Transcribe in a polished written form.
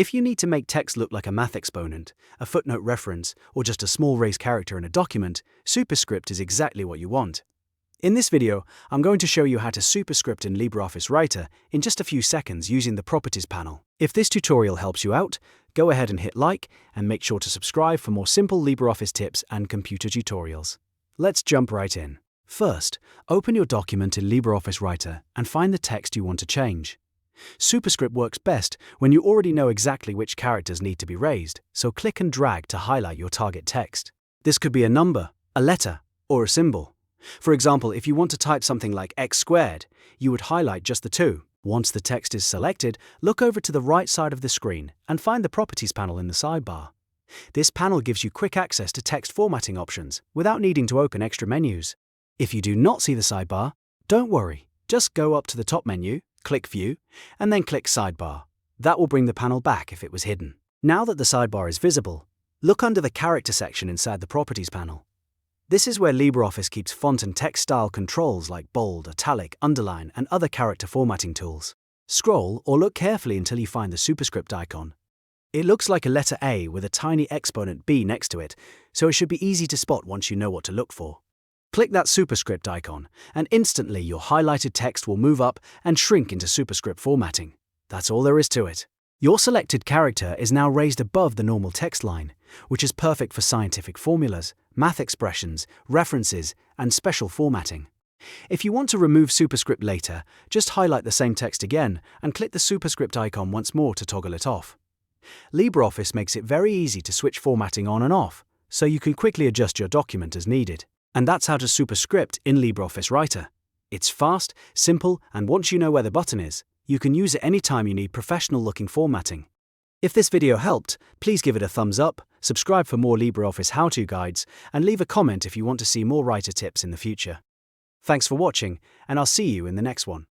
If you need to make text look like a math exponent, a footnote reference, or just a small raised character in a document, superscript is exactly what you want. In this video, I'm going to show you how to superscript in LibreOffice Writer in just a few seconds using the Properties panel. If this tutorial helps you out, go ahead and hit like and make sure to subscribe for more simple LibreOffice tips and computer tutorials. Let's jump right in. First, open your document in LibreOffice Writer and find the text you want to change. Superscript works best when you already know exactly which characters need to be raised, so click and drag to highlight your target text. This could be a number, a letter, or a symbol. For example, if you want to type something like x squared, you would highlight just the two. Once the text is selected, look over to the right side of the screen and find the Properties panel in the sidebar. This panel gives you quick access to text formatting options without needing to open extra menus. If you do not see the sidebar, don't worry. Just go up to the top menu, click View, and then click Sidebar. That will bring the panel back if it was hidden. Now that the sidebar is visible, look under the Character section inside the Properties panel. This is where LibreOffice keeps font and text style controls like bold, italic, underline, and other character formatting tools. Scroll or look carefully until you find the superscript icon. It looks like a letter A with a tiny exponent B next to it, so it should be easy to spot once you know what to look for. Click that superscript icon, and instantly your highlighted text will move up and shrink into superscript formatting. That's all there is to it. Your selected character is now raised above the normal text line, which is perfect for scientific formulas, math expressions, references, and special formatting. If you want to remove superscript later, just highlight the same text again and click the superscript icon once more to toggle it off. LibreOffice makes it very easy to switch formatting on and off, so you can quickly adjust your document as needed. And that's how to superscript in LibreOffice Writer. It's fast, simple, and once you know where the button is, you can use it anytime you need professional-looking formatting. If this video helped, please give it a thumbs up, subscribe for more LibreOffice how-to guides, and leave a comment if you want to see more writer tips in the future. Thanks for watching, and I'll see you in the next one.